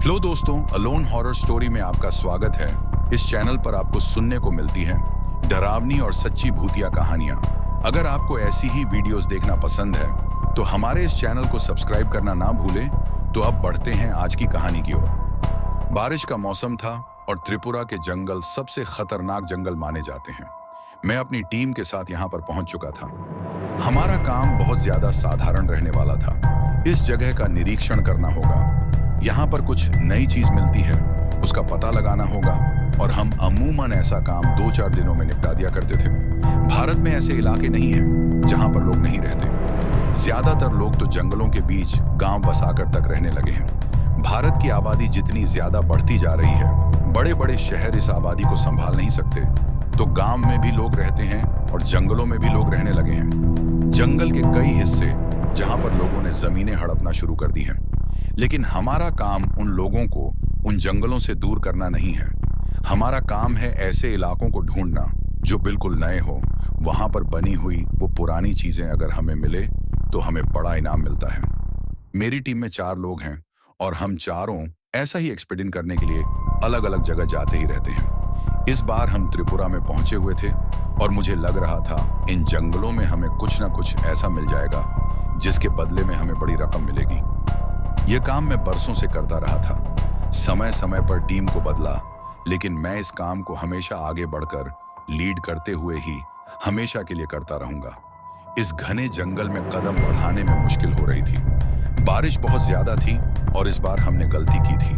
Hello दोस्तों, alone horror story में आपका स्वागत है। इस चैनल पर आपको सुनने को मिलती हैं डरावनी और सच्ची भूतिया कहानियां। अगर आपको ऐसी ही वीडियोस देखना पसंद है तो हमारे इस चैनल को सब्सक्राइब करना ना भूलें। तो अब बढ़ते हैं आज की कहानी की ओर। बारिश का मौसम था और त्रिपुरा के जंगल सबसे खतरनाक जंगल माने जाते हैं। मैं अपनी टीम के साथ यहाँ पर पहुंच चुका था। हमारा काम बहुत ज्यादा साधारण रहने वाला था। इस जगह का निरीक्षण करना होगा, यहाँ पर कुछ नई चीज मिलती है उसका पता लगाना होगा, और हम अमूमन ऐसा काम 2-4 दिनों में निपटा दिया करते थे। भारत में ऐसे इलाके नहीं हैं जहाँ पर लोग नहीं रहते। ज्यादातर लोग तो जंगलों के बीच गांव बसाकर तक रहने लगे हैं। भारत की आबादी जितनी ज्यादा बढ़ती जा रही है, बड़े बड़े शहर इस आबादी को संभाल नहीं सकते, तो गांव में भी लोग रहते हैं और जंगलों में भी लोग रहने लगे हैं। जंगल के कई हिस्से जहां पर लोगों ने जमीनें हड़पना शुरू कर दी हैं। लेकिन हमारा काम उन लोगों को उन जंगलों से दूर करना नहीं है। हमारा काम है ऐसे इलाकों को ढूंढना जो बिल्कुल नए हो। वहां पर बनी हुई वो पुरानी चीजें अगर हमें मिले तो हमें बड़ा इनाम मिलता है। मेरी टीम में 4 लोग हैं और हम चारों ऐसा ही एक्सपेडिशन करने के लिए अलग अलग जगह जाते ही रहते हैं। इस बार हम त्रिपुरा में पहुंचे हुए थे और मुझे लग रहा था इन जंगलों में हमें कुछ ना कुछ ऐसा मिल जाएगा जिसके बदले में हमें बड़ी रकम मिलेगी। यह काम मैं बरसों से करता रहा था। समय समय पर टीम को बदला, लेकिन मैं इस काम को हमेशा आगे बढ़कर लीड करते हुए ही हमेशा के लिए करता रहूंगा। इस घने जंगल में कदम बढ़ाने में मुश्किल हो रही थी। बारिश बहुत ज्यादा थी और इस बार हमने गलती की थी।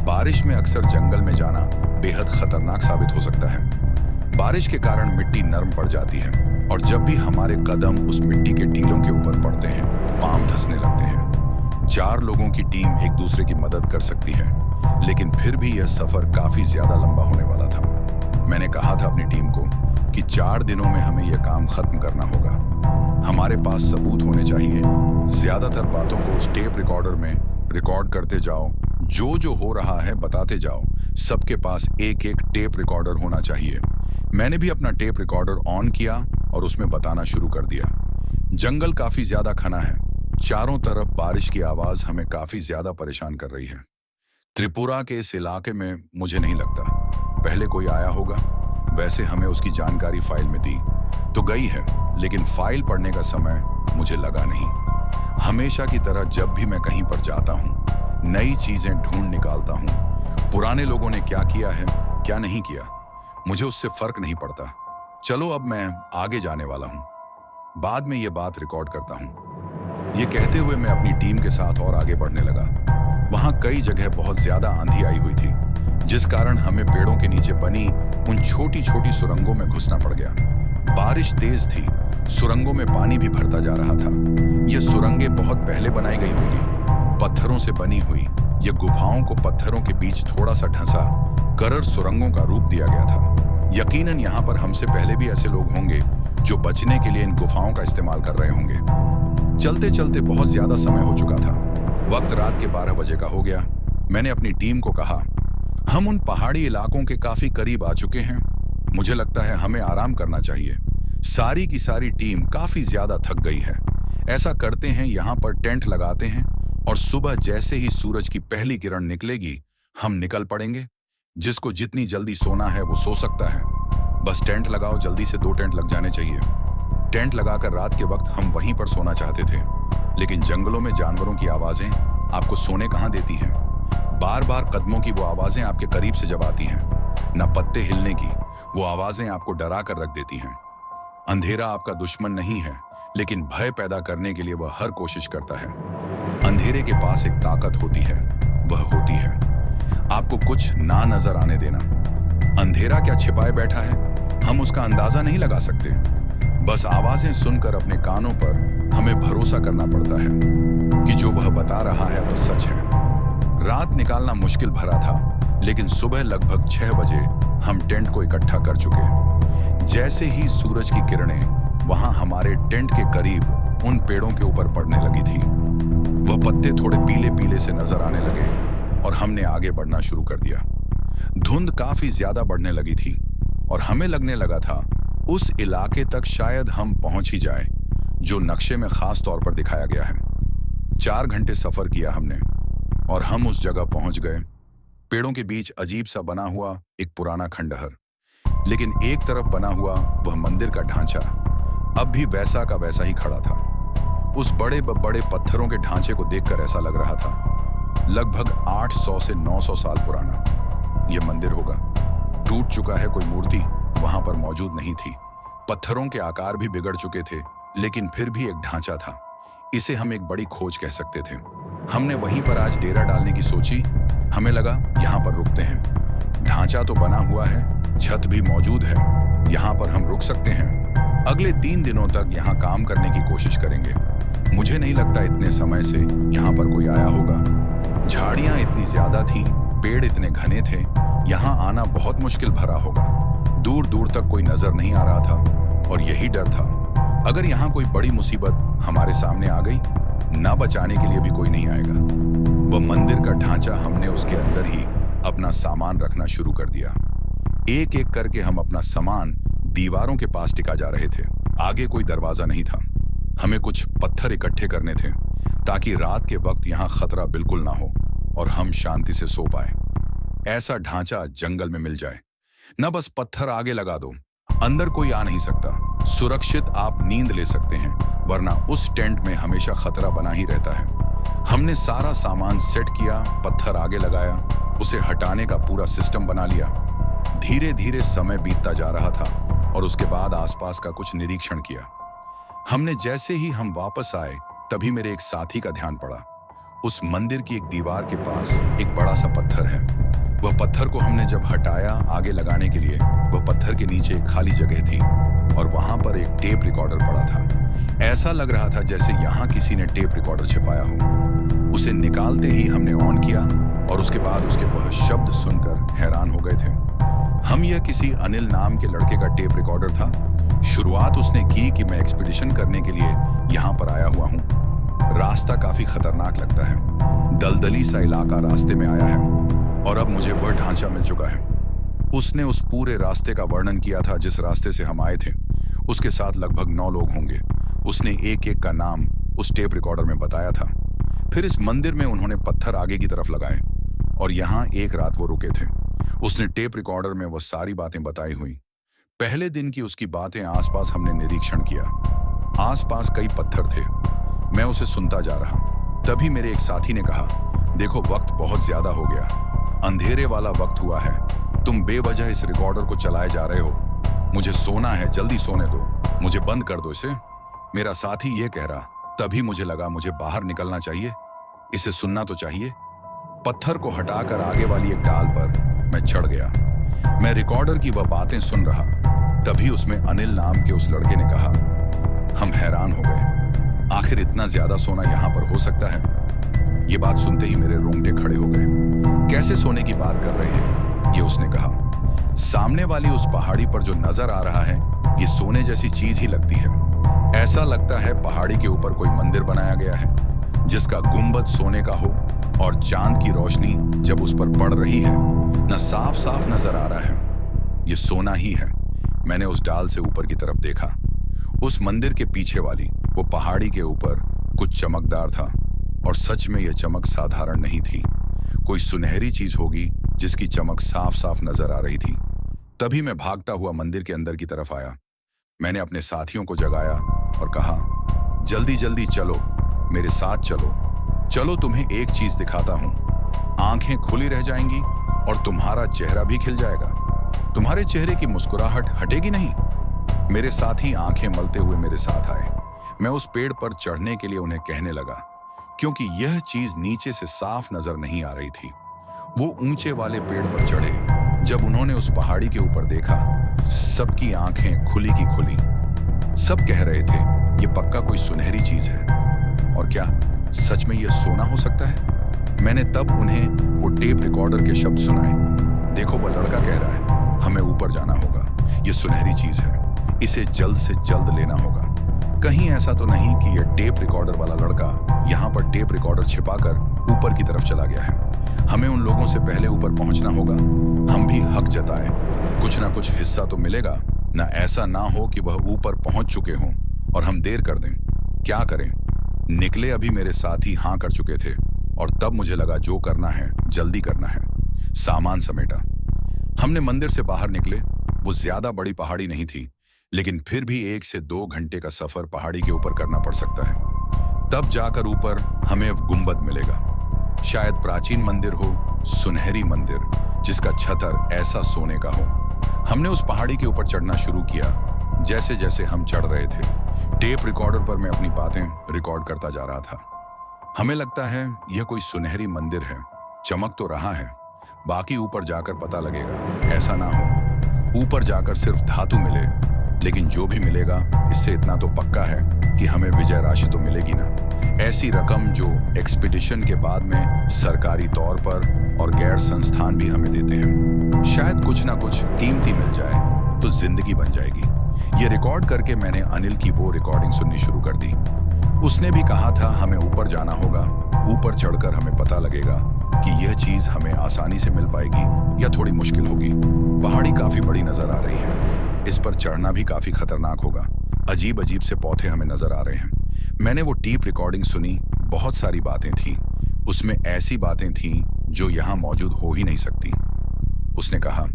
बारिश में अक्सर जंगल में जाना बेहद खतरनाक साबित हो सकता है। बारिश के कारण मिट्टी नरम पड़ जाती है और जब भी हमारे कदम उस मिट्टी के टीलों के ऊपर पड़ते हैं, पांव धंसने लगते हैं। 4 लोगों की टीम एक दूसरे की मदद कर सकती है, लेकिन फिर भी यह सफर काफी ज्यादा लंबा होने वाला था। मैंने कहा था अपनी टीम को कि 4 दिनों में हमें यह काम खत्म करना होगा। हमारे पास सबूत होने चाहिए। ज्यादातर बातों को उस टेप रिकॉर्डर में रिकॉर्ड करते जाओ, जो हो रहा है बताते जाओ। सबके पास एक टेप रिकॉर्डर होना चाहिए। मैंने भी अपना टेप रिकॉर्डर ऑन किया और उसमें बताना शुरू कर दिया। जंगल काफी ज्यादा घना है। चारों तरफ बारिश की आवाज हमें काफी ज्यादा परेशान कर रही है। त्रिपुरा के इस इलाके में मुझे नहीं लगता पहले कोई आया होगा। वैसे हमें उसकी जानकारी फाइल में दी तो गई है, लेकिन फाइल पढ़ने का समय मुझे लगा नहीं। हमेशा की तरह जब भी मैं कहीं पर जाता हूँ, नई चीजें ढूंढ निकालता हूँ। पुराने लोगों ने क्या किया है, क्या नहीं किया, मुझे उससे फर्क नहीं पड़ता। चलो अब मैं आगे जाने वाला हूँ, बाद में ये बात रिकॉर्ड करता हूँ। ये कहते हुए मैं अपनी टीम के साथ और आगे बढ़ने लगा। वहां कई जगह बहुत ज्यादा आंधी आई हुई थी, जिस कारण हमें पेड़ों के नीचे बनी उन छोटी छोटी सुरंगों में घुसना पड़ गया। बारिश तेज थी, सुरंगों में पानी भी भरता जा रहा था। ये सुरंगें बहुत पहले बनाई गई होंगी, पत्थरों से बनी हुई। ये गुफाओं को पत्थरों के बीच थोड़ा सा ढंसा कर सुरंगों का रूप दिया गया था। यकीनन यहाँ पर हमसे पहले भी ऐसे लोग होंगे जो बचने के लिए इन गुफाओं का इस्तेमाल कर रहे होंगे। चलते चलते बहुत ज्यादा समय हो चुका था। वक्त रात के 12 बजे का हो गया। मैंने अपनी टीम को कहा, हम उन पहाड़ी इलाकों के काफी करीब आ चुके हैं। मुझे लगता है हमें आराम करना चाहिए। सारी की सारी टीम काफी ज्यादा थक गई है। ऐसा करते हैं, यहाँ पर टेंट लगाते हैं और सुबह जैसे ही सूरज की पहली किरण निकलेगी हम निकल पड़ेंगे। जिसको जितनी जल्दी सोना है वो सो सकता है। बस टेंट लगाओ, जल्दी से 2 टेंट लग जाने चाहिए। टेंट लगाकर रात के वक्त हम वहीं पर सोना चाहते थे, लेकिन जंगलों में जानवरों की आवाजें आपको सोने कहाँ देती हैं। बार बार कदमों की वो आवाजें आपके करीब से जब आती हैं, न पत्ते हिलने की, वो आवाजें आपको डरा कर रख देती हैं। अंधेरा आपका दुश्मन नहीं है, लेकिन भय पैदा करने के लिए वह हर कोशिश करता है। अंधेरे के पास एक ताकत होती है, वह होती है आपको कुछ ना नजर आने देना। अंधेरा क्या छिपाए बैठा है, हम उसका अंदाजा नहीं लगा सकते। बस आवाजें सुनकर अपने कानों पर हमें भरोसा करना पड़ता है कि जो वह बता रहा है वह सच है। रात निकालना मुश्किल भरा था, लेकिन सुबह लगभग 6 बजे हम टेंट को इकट्ठा कर चुके। जैसे ही सूरज की किरणें वहां हमारे टेंट के करीब उन पेड़ों के ऊपर पड़ने लगी थी, वह पत्ते थोड़े पीले पीले से नजर आने लगे और हमने आगे बढ़ना शुरू कर दिया। धुंध काफी ज्यादा बढ़ने लगी थी और हमें लगने लगा था उस इलाके तक शायद हम पहुंच ही जाएं, जो नक्शे में खास तौर पर दिखाया गया है। 4 घंटे सफर किया हमने। और हम उस जगह पहुंच गए। पेड़ों के बीच अजीब सा बना हुआ एक पुराना खंडहर, लेकिन एक तरफ बना हुआ वह मंदिर का ढांचा अब भी वैसा का वैसा ही खड़ा था। उस बड़े बड़े पत्थरों के ढांचे को देखकर ऐसा लग रहा था लगभग 800 से 900 साल पुराना यह मंदिर होगा। टूट चुका है, कोई मूर्ति वहां पर मौजूद नहीं थी। पत्थरों के आकार भी बिगड़ चुके थे, लेकिन फिर भी एक ढांचा था। इसे हम एक बड़ी खोज कह सकते थे। हमने वहीं पर आज डेरा डालने की सोची। हमें लगा यहाँ पर रुकते हैं। ढांचा तो बना हुआ है, छत भी मौजूद है, यहाँ पर हम रुक सकते हैं। अगले 3 दिनों तक यहाँ काम करने की कोशिश करेंगे। मुझे नहीं लगता इतने समय से यहाँ पर कोई आया होगा। झाड़ियाँ इतनी ज्यादा थीं, पेड़ इतने घने थे, यहाँ आना बहुत मुश्किल भरा होगा। दूर दूर तक कोई नजर नहीं आ रहा था और यही डर था, अगर यहाँ कोई बड़ी मुसीबत हमारे सामने आ गई, ना बचाने के लिए भी कोई नहीं आएगा। वह मंदिर का ढांचा, हमने उसके अंदर ही अपना सामान रखना शुरू कर दिया। एक एक करके हम अपना सामान दीवारों के पास टिका जा रहे थे। आगे कोई दरवाजा नहीं था। हमें कुछ पत्थर इकट्ठे करने थे ताकि रात के वक्त यहाँ खतरा बिल्कुल ना हो और हम शांति से सो पाए। ऐसा ढांचा जंगल में मिल जाए, न बस पत्थर आगे लगा दो, अंदर कोई आ नहीं सकता, सुरक्षित आप नींद ले सकते हैं, वरना उस टेंट में हमेशा खतरा बना ही रहता है। हमने सारा सामान सेट किया, पत्थर आगे लगाया, उसे हटाने का पूरा सिस्टम बना लिया। धीरे धीरे समय बीतता जा रहा था और उसके बाद आसपास का कुछ निरीक्षण किया हमने। जैसे ही हम वापस आए, तभी मेरे एक साथी का ध्यान पड़ा। उस मंदिर की एक दीवार के पास एक बड़ा सा पत्थर है। वह पत्थर को हमने जब हटाया आगे लगाने के लिए, वह पत्थर के नीचे एक खाली जगह थी और वहां पर एक टेप रिकॉर्डर पड़ा था। ऐसा लग रहा था जैसे यहाँ किसी ने टेप रिकॉर्डर छिपाया हो। उसे निकालते ही हमने ऑन किया और उसके बाद उसके वह शब्द सुनकर हैरान हो गए थे। हम यह किसी अनिल नाम के लड़के का टेप रिकॉर्डर था। शुरुआत उसने की कि मैं एक्सपीडिशन करने के लिए यहाँ पर आया हुआ हूँ। रास्ता काफी खतरनाक लगता है, दलदली सा इलाका रास्ते में आया है और अब मुझे वह ढांचा मिल चुका है। उसने उस पूरे रास्ते का वर्णन किया था जिस रास्ते से हम आए थे। उसके साथ लगभग 9 लोग होंगे। उसने एक एक का नाम उस टेप रिकॉर्डर में बताया था। फिर इस मंदिर में उन्होंने पत्थर आगे की तरफ लगाए और यहाँ एक रात वो रुके थे। उसने टेप रिकॉर्डर में वो सारी बातें बताई हुई। पहले दिन की उसकी बातें आसपास हमने निरीक्षण किया। आसपास कई पत्थर थे। मैं उसे सुनता जा रहा। तभी मेरे एक साथी ने कहा, देखो वक्त बहुत ज्यादा हो गया, अंधेरे वाला वक्त हुआ है, तुम बेवजह इस रिकॉर्डर को चलाए जा रहे हो। मुझे सोना है, जल्दी सोने दो, मुझे बंद कर दो इसे। मेरा साथी ये कह रहा, तभी मुझे लगा मुझे बाहर निकलना चाहिए, इसे सुनना तो चाहिए। पत्थर को हटाकर आगे वाली एक डाल पर मैं चढ़ गया। मैं रिकॉर्डर की वह बातें सुन रहा। तभी उसमें अनिल नाम के उस लड़के ने कहा, हम हैरान हो गए, आखिर इतना ज्यादा सोना यहाँ पर हो सकता है। ये बात सुनते ही मेरे रोंगटे खड़े हो गए। कैसे सोने की बात कर रहे हैं, ये उसने कहा। सामने वाली उस पहाड़ी पर जो नजर आ रहा है, ये सोने जैसी चीज ही लगती है। ऐसा लगता है पहाड़ी के ऊपर कोई मंदिर बनाया गया है जिसका गुंबद सोने का हो और चांद की रोशनी जब उस पर पड़ रही है न साफ साफ नजर आ रहा है, ये सोना ही है। मैंने उस डाल से ऊपर की तरफ देखा। उस मंदिर के पीछे वाली वो पहाड़ी के ऊपर कुछ चमकदार था और सच में यह चमक साधारण नहीं थी। कोई सुनहरी चीज होगी जिसकी चमक साफ साफ नजर आ रही थी। तभी मैं भागता हुआ मंदिर के अंदर की तरफ आया। मैंने अपने साथियों को जगाया और कहा, जल्दी जल्दी चलो, मेरे साथ चलो, चलो तुम्हें एक चीज दिखाता हूं। आंखें खुली रह जाएंगी और तुम्हारा चेहरा भी खिल जाएगा। तुम्हारे चेहरे की मुस्कुराहट हटेगी नहीं। मेरे साथी आंखें मलते हुए मेरे साथ आए। मैं उस पेड़ पर चढ़ने के लिए उन्हें कहने लगा, क्योंकि यह चीज नीचे से साफ नजर नहीं आ रही थी। वो ऊंचे वाले पेड़ पर चढ़े। जब उन्होंने उस पहाड़ी के ऊपर देखा, सबकी आंखें खुली की खुली। सब कह रहे थे, ये पक्का कोई सुनहरी चीज है। और क्या सच में यह सोना हो सकता है? मैंने तब उन्हें वो टेप रिकॉर्डर के शब्द सुनाए। देखो वह लड़का कह रहा है, हमें ऊपर जाना होगा, ये सुनहरी चीज है, इसे जल्द से जल्द लेना होगा। कहीं ऐसा तो नहीं कि यह टेप रिकॉर्डर वाला लड़का यहाँ पर टेप रिकॉर्डर छिपाकर ऊपर की तरफ चला गया है। हमें उन लोगों से पहले ऊपर पहुंचना होगा। हम भी हक जताए, कुछ ना कुछ हिस्सा तो मिलेगा ना। ऐसा ना हो कि वह ऊपर पहुंच चुके हों और हम देर कर दें। क्या करें? निकले अभी मेरे साथी हाँ कर चुके थे। और तब मुझे लगा जो करना है जल्दी करना है। सामान समेटा। हमने मंदिर से बाहर निकले। वो ज्यादा बड़ी पहाड़ी नहीं थी, लेकिन फिर भी 1 से 2 घंटे का सफर पहाड़ी के ऊपर करना पड़ सकता है। तब जाकर ऊपर हमें गुंबद मिलेगा। शायद प्राचीन मंदिर हो, सुनहरी मंदिर जिसका छतर ऐसा सोने का हो। हमने उस पहाड़ी के ऊपर चढ़ना शुरू किया। जैसे जैसे हम चढ़ रहे थे, टेप रिकॉर्डर पर मैं अपनी बातें रिकॉर्ड करता जा रहा था। हमें लगता है यह कोई सुनहरी मंदिर है, चमक तो रहा है, बाकी ऊपर जाकर पता लगेगा। ऐसा ना हो ऊपर जाकर सिर्फ धातु मिले, लेकिन जो भी मिलेगा इससे इतना तो पक्का है कि हमें विजय राशि तो मिलेगी ना। ऐसी रकम जो एक्सपीडिशन के बाद में सरकारी तौर पर और गैर संस्थान भी हमें देते हैं। शायद कुछ ना कुछ कीमती मिल जाए तो जिंदगी बन जाएगी। ये रिकॉर्ड करके मैंने अनिल की वो रिकॉर्डिंग सुननी शुरू कर दी। उसने भी कहा था हमें ऊपर जाना होगा, ऊपर चढ़कर हमें पता लगेगा कि यह चीज हमें आसानी से मिल पाएगी या थोड़ी मुश्किल होगी। पहाड़ी काफी बड़ी नजर आ रही है, इस पर चढ़ना भी काफी खतरनाक होगा। अजीब अजीब से पौधे हमें नजर आ रहे हैं। मैंने वो टेप रिकॉर्डिंग सुनी, बहुत सारी बातें थीं। उसमें ऐसी बातें थीं जो यहाँ मौजूद हो ही नहीं सकती। उसने कहा,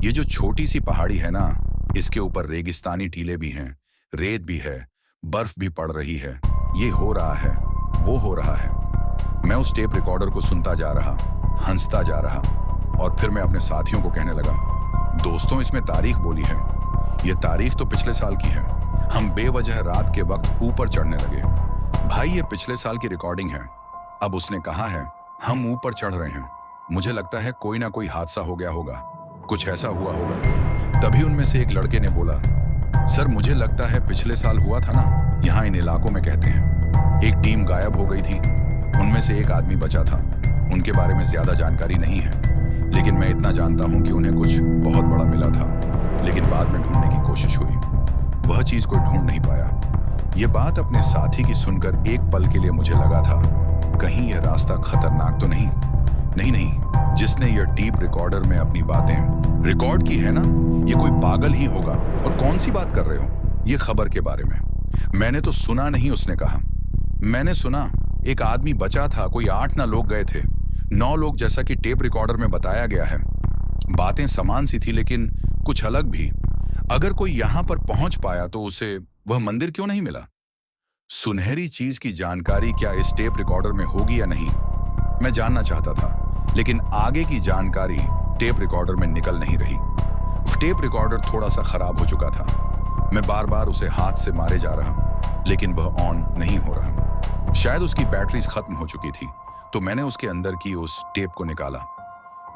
ये जो छोटी सी पहाड़ी है ना, इसके ऊपर रेगिस्तानी टीले भी हैं, रेत भी है, बर्फ भी पड़ रही है। ये हो रहा है, वो हो रहा है। मैं उस टेप रिकॉर्डर को सुनता जा रहा, हंसता जा रहा, और फिर मैं अपने साथियों को कहने लगा, दोस्तों इसमें तारीख बोली है। ये तारीख तो पिछले साल की है। हम बेवजह रात के वक्त ऊपर चढ़ने लगे। भाई ये पिछले साल की रिकॉर्डिंग है। अब उसने कहा है हम ऊपर चढ़ रहे हैं। मुझे लगता है कोई ना कोई हादसा हो गया होगा, कुछ ऐसा हुआ होगा। तभी उनमें से एक लड़के ने बोला, सर मुझे लगता है पिछले साल हुआ था ना, यहाँ इन इलाकों में कहते हैं। एक टीम गायब हो गई थी, उनमें से एक आदमी बचा था। उनके बारे में ज्यादा जानकारी नहीं है, लेकिन मैं इतना जानता हूँ कि उन्हें कुछ बहुत बड़ा मिला था, लेकिन बाद में ढूंढने की कोशिश हुई, वह चीज कोई ढूंढ नहीं पाया। यह बात अपने साथी की सुनकर एक पल के लिए मुझे लगा था, कहीं यह रास्ता खतरनाक तो नहीं। नहीं, जिसने यह टेप रिकॉर्डर में अपनी बातें रिकॉर्ड की है ना, यह कोई पागल ही होगा। और कौन सी बात कर रहे हो ये खबर के बारे में? मैंने तो सुना नहीं, उसने कहा। मैंने सुना एक आदमी बचा था, कोई 8-9 लोग गए थे, 9 लोग जैसा कि टेप रिकॉर्डर में बताया गया है। बातें समान सी थी लेकिन कुछ अलग भी। अगर कोई यहां पर पहुंच पाया तो उसे वह मंदिर क्यों नहीं मिला? सुनहरी चीज की जानकारी क्या इस टेप रिकॉर्डर में होगी या नहीं, मैं जानना चाहता था, लेकिन आगे की जानकारी टेप रिकॉर्डर में निकल नहीं रही। टेप रिकॉर्डर थोड़ा सा खराब हो चुका था। मैं बार बार उसे हाथ से मारे जा रहा, लेकिन वह ऑन नहीं हो रहा। शायद उसकी बैटरीज खत्म हो चुकी थी, तो मैंने उसके अंदर की उस टेप को निकाला,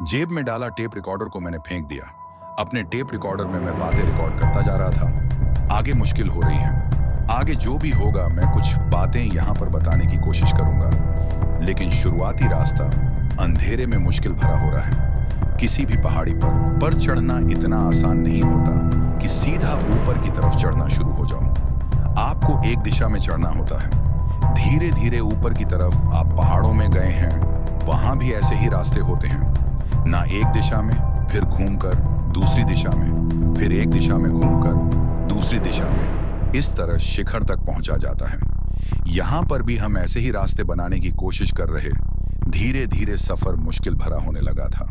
जेब में डाला, टेप रिकॉर्डर को मैंने फेंक दिया। अपने टेप रिकॉर्डर में मैं बातें रिकॉर्ड करता जा रहा था। आगे मुश्किल हो रही है, आगे जो भी होगा मैं कुछ बातें यहां पर बताने की कोशिश करूंगा, लेकिन शुरुआती रास्ता अंधेरे में मुश्किल भरा हो रहा है। किसी भी पहाड़ी पर चढ़ना इतना आसान नहीं होता कि सीधा ऊपर की तरफ चढ़ना शुरू हो जाओ। आपको एक दिशा में चढ़ना होता है। धीरे धीरे ऊपर की तरफ आप पहाड़ों में गए हैं, वहां भी ऐसे ही रास्ते होते हैं, ना एक दिशा में, फिर घूमकर दूसरी दिशा में, फिर एक दिशा में घूमकर दूसरी दिशा में, इस तरह शिखर तक पहुंचा जाता है। यहां पर भी हम ऐसे ही रास्ते बनाने की कोशिश कर रहे। धीरे धीरे सफर मुश्किल भरा होने लगा था।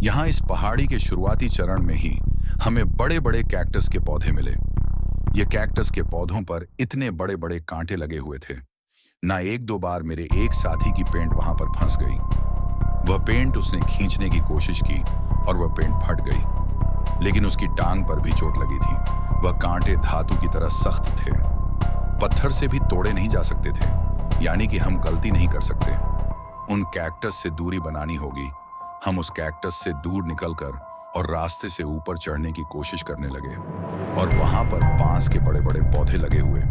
यहां इस पहाड़ी के शुरुआती चरण में ही हमें बड़े बड़े कैक्टस के पौधे मिले। ये कैक्टस के पौधों पर इतने बड़े बड़े कांटे लगे हुए थे, ना 1-2 बार मेरे एक साथी की पेंट वहां पर फंस गई। वह पेंट उसने खींचने की कोशिश की और वह पेंट फट गई, लेकिन उसकी टांग पर भी चोट लगी थी। वह कांटे धातु की तरह सख्त थे, पत्थर से भी तोड़े नहीं जा सकते थे, यानी कि हम गलती नहीं कर सकते। उन कैक्टस से दूरी बनानी होगी। हम उस कैक्टस से दूर निकलकर और रास्ते से ऊपर चढ़ने की कोशिश करने लगे, और वहां पर बांस के बड़े बड़े पौधे लगे हुए।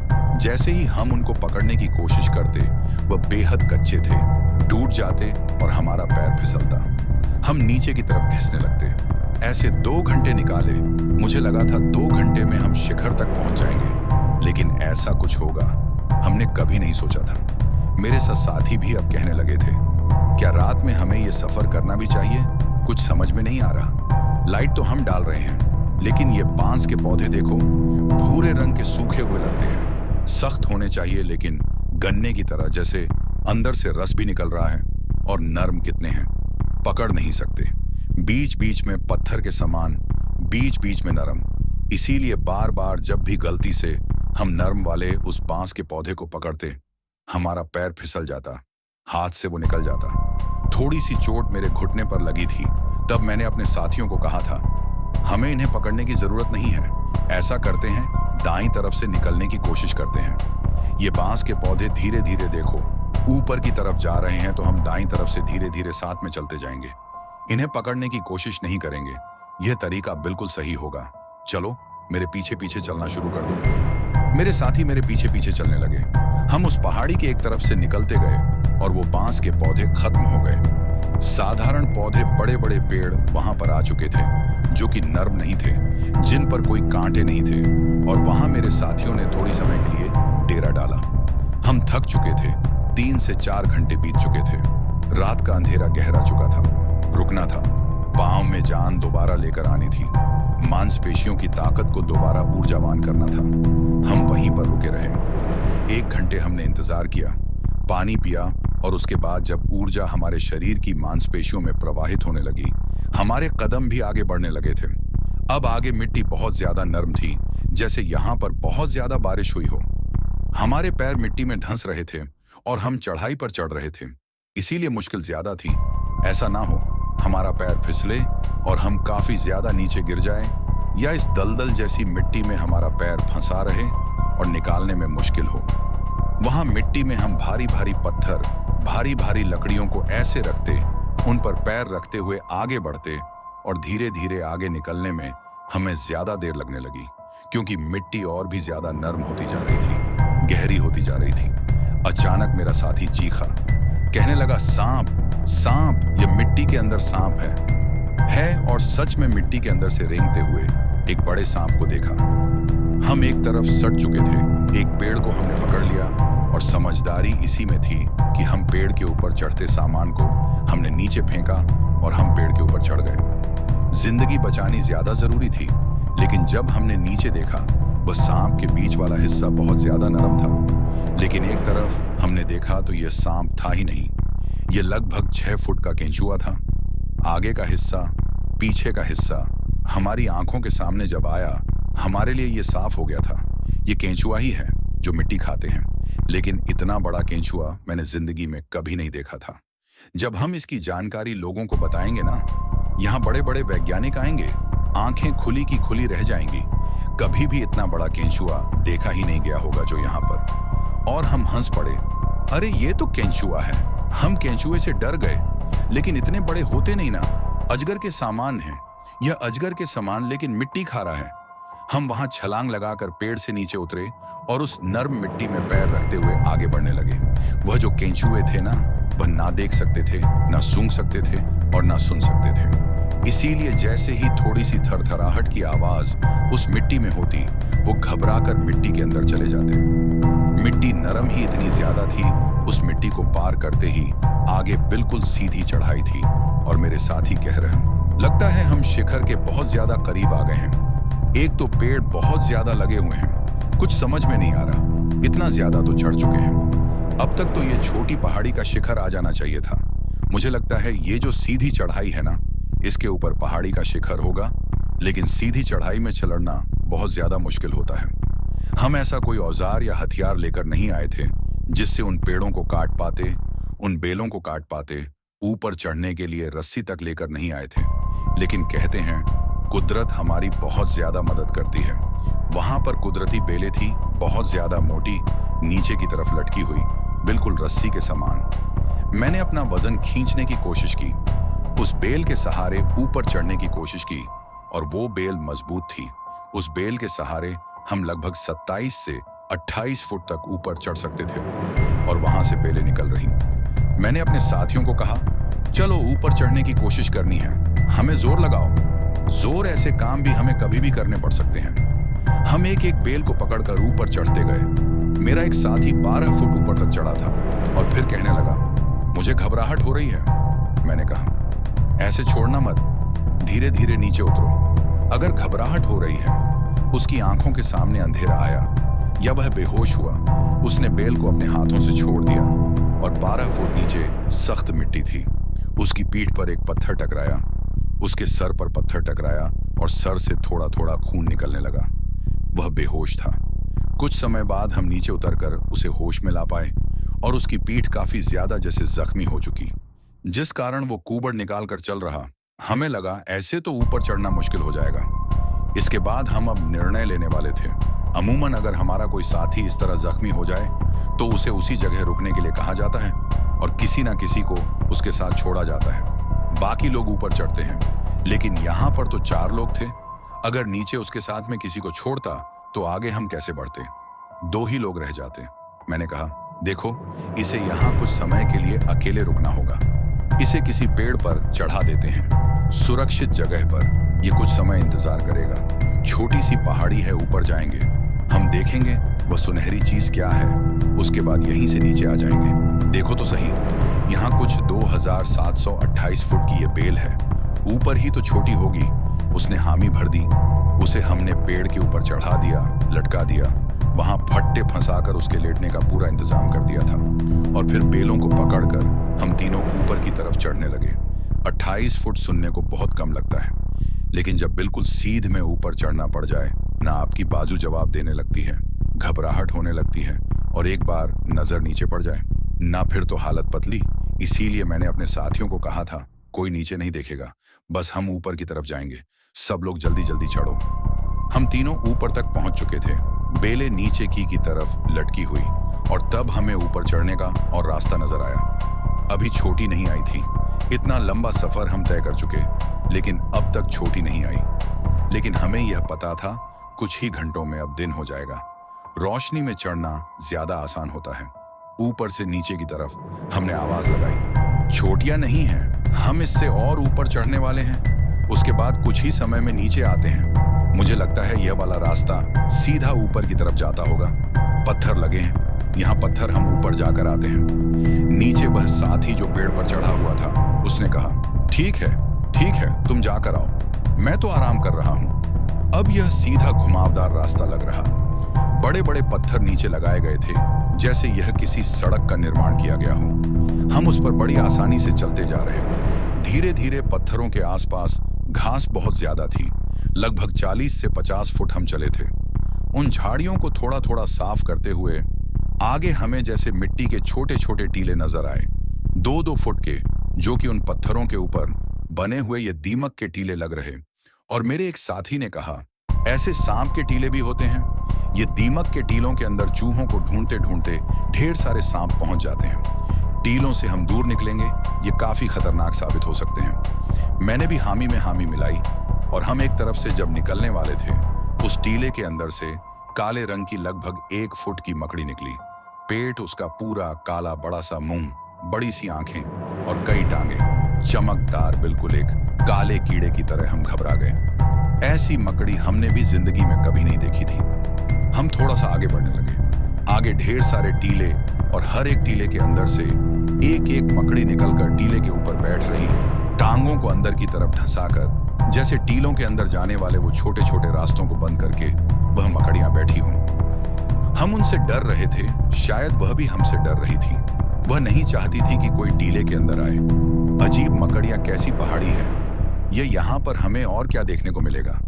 जैसे ही हम उनको पकड़ने की कोशिश करते, वह बेहद कच्चे थे, टूट जाते और हमारा पैर फिसलता। हम नीचे की तरफ घिसने लगते। ऐसे 2 घंटे निकाले। मुझे लगा था 2 घंटे में हम शिखर तक पहुंच जाएंगे, लेकिन ऐसा कुछ होगा हमने कभी नहीं सोचा था। मेरे साथी भी अब कहने लगे थे, क्या रात में हमें ये सफर करना भी चाहिए? कुछ समझ में नहीं आ रहा। लाइट तो हम डाल रहे हैं, लेकिन ये बांस के पौधे देखो, भूरे रंग के सूखे हुए लगते हैं। सख्त होने चाहिए, लेकिन गन्ने की तरह, जैसे अंदर से रस भी निकल रहा है और नर्म कितने हैं, पकड़ नहीं सकते। बीच बीच में पत्थर के समान, बीच बीच में नरम। इसीलिए बार बार जब भी गलती से हम नर्म वाले उस बांस के पौधे को पकड़ते, हमारा पैर फिसल जाता, हाथ से वो निकल जाता। थोड़ी सी चोट मेरे घुटने पर लगी थी, तब मैंने अपने साथियों को कहा था, हमें इन्हें पकड़ने की जरूरत नहीं है। ऐसा करते हैं, दाईं तरफ से निकलने की कोशिश करते हैं। ये बांस के पौधे धीरे धीरे देखो ऊपर की तरफ जा रहे हैं, तो हम दाईं तरफ से धीरे धीरे साथ में चलते जाएंगे। इन्हें पकड़ने की कोशिश नहीं करेंगे। यह तरीका बिल्कुल सही होगा। चलो मेरे पीछे पीछे चलना शुरू कर दो। मेरे साथी मेरे पीछे पीछे चलने लगे। हम उस पहाड़ी के एक तरफ से निकलते गए और वो बांस के पौधे खत्म हो गए। साधारण पौधे, बड़े बड़े पेड़ वहां पर आ चुके थे, जो कि नर्म नहीं थे, जिन पर कोई कांटे नहीं थे। और वहां मेरे साथियों ने थोड़ी समय के लिए डेरा डाला। हम थक चुके थे। 3 से 4 घंटे बीत चुके थे। रात का अंधेरा गहरा चुका था। रुकना था। पांव में जान दोबारा लेकर आनी थी। मांसपेशियों की ताकत को दोबारा ऊर्जावान करना था। हम वहीं पर रुके रहे। 1 घंटे हमने इंतजार किया, पानी पिया, और उसके बाद जब ऊर्जा हमारे शरीर की मांसपेशियों में प्रवाहित होने लगी, हमारे कदम भी आगे बढ़ने लगे थे। अब आगे मिट्टी बहुत ज्यादा नर्म थी, जैसे यहाँ पर बहुत ज्यादा बारिश हुई हो। हमारे पैर मिट्टी में धंस रहे थे और हम चढ़ाई पर चढ़ रहे थे, इसीलिए मुश्किल ज्यादा थी। ऐसा ना हो हमारा पैर फिसले और हम काफी ज्यादा नीचे गिर जाए, या इस दलदल जैसी मिट्टी में हमारा पैर फंसा रहे और निकालने में मुश्किल हो। वहां मिट्टी में हम भारी भारी पत्थर, भारी भारी लकड़ियों को ऐसे रखते, उन पर पैर रखते हुए आगे बढ़ते, और धीरे धीरे आगे निकलने में हमें ज्यादा देर लगने लगी, क्योंकि मिट्टी और भी ज्यादा नर्म होती जा रही थी, गहरी होती जा रही थी। अचानक मेरा साथी चीखा, कहने लगा, सांप सांप, ये मिट्टी के अंदर सांप है। और सच में मिट्टी के अंदर से रेंगते हुए एक बड़े सांप को देखा। हम एक तरफ सट चुके थे। एक पेड़ को हमने पकड़ लिया, और समझदारी इसी में थी कि हम पेड़ के ऊपर चढ़ते सामान को हमने नीचे फेंका और हम पेड़ के ऊपर चढ़ गए। जिंदगी बचानी ज्यादा जरूरी थी, लेकिन जब हमने नीचे देखा, वह सांप के बीच वाला हिस्सा बहुत ज्यादा नरम था। लेकिन एक तरफ हमने देखा तो यह सांप था ही नहीं। यह लगभग 6 फुट का केंचुआ था। आगे का हिस्सा, पीछे का हिस्सा हमारी आंखों के सामने जब आया, हमारे लिए यह साफ हो गया था, यह केंचुआ ही है जो मिट्टी खाते हैं। लेकिन इतना बड़ा केंचुआ मैंने जिंदगी में कभी नहीं देखा था। जब हम इसकी जानकारी लोगों को बताएंगे ना, यहाँ बड़े बड़े वैज्ञानिक आएंगे, आंखें खुली की खुली रह जाएंगी। कभी भी इतना बड़ा केंचुआ देखा ही नहीं गया होगा जो यहाँ पर। और हम हंस पड़े, अरे ये तो केंचुआ है। हम केंचुए से डर गए, लेकिन इतने बड़े होते नहीं ना, अजगर के सामान हैं। यह अजगर के समान लेकिन मिट्टी खा रहा है। हम वहां छलांग लगाकर पेड़ से नीचे उतरे और उस नर्म मिट्टी में पैर रखते हुए आगे बढ़ने लगे। वह जो केंचुए थे ना, वह ना देख सकते थे, ना सूंघ सकते थे और ना सुन सकते थे। इसीलिए जैसे ही थोड़ी सी थरथराहट की आवाज उस मिट्टी में होती, वो घबराकर मिट्टी के अंदर चले जाते। मिट्टी नरम ही इतनी ज्यादा थी, उस मिट्टी को पार करते ही आगे बिल्कुल सीधी चढ़ाई थी। और मेरे साथी कह रहे हैं, लगता है हम शिखर के बहुत ज्यादा करीब आ गए हैं। एक तो पेड़ बहुत ज्यादा लगे हुए हैं, कुछ समझ में नहीं आ रहा, इतना ज्यादा तो चढ़ चुके हैं। अब तक तो ये छोटी पहाड़ी का शिखर आ जाना चाहिए था। मुझे लगता है ये जो सीधी चढ़ाई है ना, इसके ऊपर पहाड़ी का शिखर होगा। लेकिन सीधी चढ़ाई में चढ़ना बहुत ज्यादा मुश्किल होता है। हम ऐसा कोई औजार या हथियार लेकर नहीं आए थे जिससे उन पेड़ों को काट पाते, उन बेलों को काट पाते। ऊपर चढ़ने के लिए रस्सी तक लेकर नहीं आए थे। लेकिन कहते हैं कुदरत हमारी बहुत ज्यादा मदद करती है। वहां पर कुदरती बेलें थी, बहुत ज्यादा मोटी, नीचे की तरफ लटकी हुई, बिल्कुल रस्सी के समान। मैंने अपना वजन खींचने की कोशिश की, उस बेल के सहारे ऊपर चढ़ने की कोशिश की, और वो बेल मजबूत थी। उस बेल के सहारे हम लगभग 27 से 28 फुट तक ऊपर चढ़ सकते थे, और वहां से बेलें निकल रही। मैंने अपने साथियों को कहा, चलो ऊपर चढ़ने की कोशिश करनी है, हमें जोर लगाओ। जोर ऐसे काम भी हमें कभी भी करने पड़ सकते हैं। हम एक एक बेल को पकड़कर ऊपर चढ़ते गए। मेरा एक साथी 12 फुट ऊपर तक चढ़ा था और फिर कहने लगा, मुझे घबराहट हो रही है। मैंने कहा, ऐसे छोड़ना मत, धीरे धीरे नीचे उतरो। अगर घबराहट हो रही है, उसकी आंखों के सामने अंधेरा आया या वह बेहोश हुआ, उसने बेल को अपने हाथों से छोड़ दिया और 12 फुट नीचे सख्त मिट्टी थी। उसकी पीठ पर एक पत्थर टकराया, उसके सर पर पत्थर टकराया और सर से थोड़ा थोड़ा खून निकलने लगा। वह बेहोश था। कुछ समय बाद हम नीचे उतरकर उसे होश में ला पाए और उसकी पीठ काफी ज्यादा जैसे जख्मी हो चुकी, जिस कारण वो कूबड़ निकाल कर चल रहा। हमें लगा ऐसे तो ऊपर चढ़ना मुश्किल हो जाएगा। इसके बाद हम अब निर्णय लेने वाले थे। अमूमन अगर हमारा कोई साथी इस तरह जख्मी हो जाए तो उसे उसी जगह रुकने के लिए कहा जाता है और किसी ना किसी को उसके साथ छोड़ा जाता है। बाकी लोग ऊपर चढ़ते हैं, लेकिन यहाँ पर तो 4 लोग थे। अगर नीचे उसके साथ में किसी को छोड़ता तो आगे हम कैसे बढ़ते? 2 ही लोग रह जाते। मैंने कहा, देखो, इसे यहाँ कुछ समय के लिए अकेले रुकना होगा। इसे किसी पेड़ पर चढ़ा देते हैं, सुरक्षित जगह पर। ये कुछ समय इंतजार करेगा। छोटी सी पहाड़ी है, ऊपर जाएंगे, हम देखेंगे वह सुनहरी चीज क्या है। उसके बाद यहीं से नीचे आ जाएंगे। देखो तो सही, यहाँ कुछ 2728 फुट की ये बेल है। ऊपर ही तो छोटी होगी। उसने हामी भर दी। उसे हमने पेड़ के ऊपर चढ़ा दिया, लटका दिया। वहां फट्टे फंसाकर उसके लेटने का पूरा इंतजाम कर दिया था और फिर बेलों को पकड़कर हम तीनों ऊपर की तरफ चढ़ने लगे। 28 फुट सुनने को बहुत कम लगता है, लेकिन जब बिल्कुल सीध में ऊपर चढ़ना पड़ जाए ना आपकी बाजू जवाब देने लगती है, घबराहट होने लगती है और एक बार नजर नीचे पड़ जाए ना, फिर तो हालत पतली। इसीलिए मैंने अपने साथियों को कहा था, कोई नीचे नहीं देखेगा, बस हम ऊपर की तरफ जाएंगे। सब लोग जल्दी जल्दी चढ़ो। हम तीनों ऊपर तक पहुंच चुके थे। बेलें नीचे की तरफ लटकी हुई और तब हमें ऊपर चढ़ने का और रास्ता नजर आया। अभी छोटी नहीं आई थी। इतना लंबा सफर हम तय कर चुके, लेकिन अब तक छोटी नहीं आई। लेकिन हमें यह पता था कुछ ही घंटों में अब दिन हो जाएगा। रोशनी में चढ़ना ज्यादा आसान होता है। ऊपर से नीचे की तरफ हमने आवाज लगाई, छोटियां नहीं हैं, हम इससे और ऊपर चढ़ने वाले हैं। उसके बाद कुछ ही समय में नीचे आते हैं। मुझे लगता है यह वाला रास्ता सीधा ऊपर की तरफ जाता होगा। पत्थर लगे हैं, यहाँ पत्थर हम ऊपर जाकर आते हैं। नीचे वह साथी जो पेड़ पर चढ़ा हुआ था, उसने कहा, ठीक है, तुम जाकर आओ, मैं तो आराम कर रहा हूँ। अब यह सीधा घुमावदार रास्ता लग रहा। बड़े बड़े पत्थर नीचे लगाए गए थे, जैसे यह किसी सड़क का निर्माण किया गया हो। हम उस पर बड़ी आसानी से चलते जा रहे। धीरे धीरे पत्थरों के आसपास घास बहुत ज्यादा थी। लगभग 40 से 50 फुट हम चले थे। उन झाड़ियों को थोड़ा थोड़ा साफ करते हुए आगे हमें जैसे मिट्टी के छोटे छोटे टीले नजर आए, 2-2 फुट के, जो कि उन पत्थरों के ऊपर बने हुए ये दीमक के टीले लग रहे। और मेरे एक साथी ने कहा, ऐसे सांप के टीले भी होते हैं। ये दीमक के टीलों के अंदर चूहों को ढूंढते ढूंढते ढेर सारे सांप पहुंच जाते हैं। टीलों से हम दूर निकलेंगे, ये काफी खतरनाक साबित हो सकते हैं। मैंने भी हामी में हामी मिलाई और हम एक तरफ से जब निकलने वाले थे, उस टीले के अंदर से काले रंग की लगभग 1 फुट की मकड़ी निकली। पेट उसका पूरा काला, बड़ा सा मुंह, बड़ी सी आंखें और कई टांगे, चमकदार, बिल्कुल एक काले कीड़े की तरह। हम घबरा गए। ऐसी मकड़ी हमने भी जिंदगी में कभी नहीं देखी थी। हम थोड़ा सा आगे बढ़ने लगे। आगे ढेर सारे टीले और हर एक टीले के अंदर से एक एक मकड़ी निकलकर टीले के ऊपर बैठ रही, टांगों को अंदर की तरफ ढंसाकर, जैसे टीलों के अंदर जाने वाले वो छोटे छोटे रास्तों को बंद करके वह मकड़ियां बैठी हों। हम उनसे डर रहे थे, शायद वह भी हमसे डर रही थी। वह नहीं चाहती थी कि कोई टीले के अंदर आए। अजीब मकड़ियां, कैसी पहाड़ी है ये, यहाँ पर हमें और क्या देखने को मिलेगा।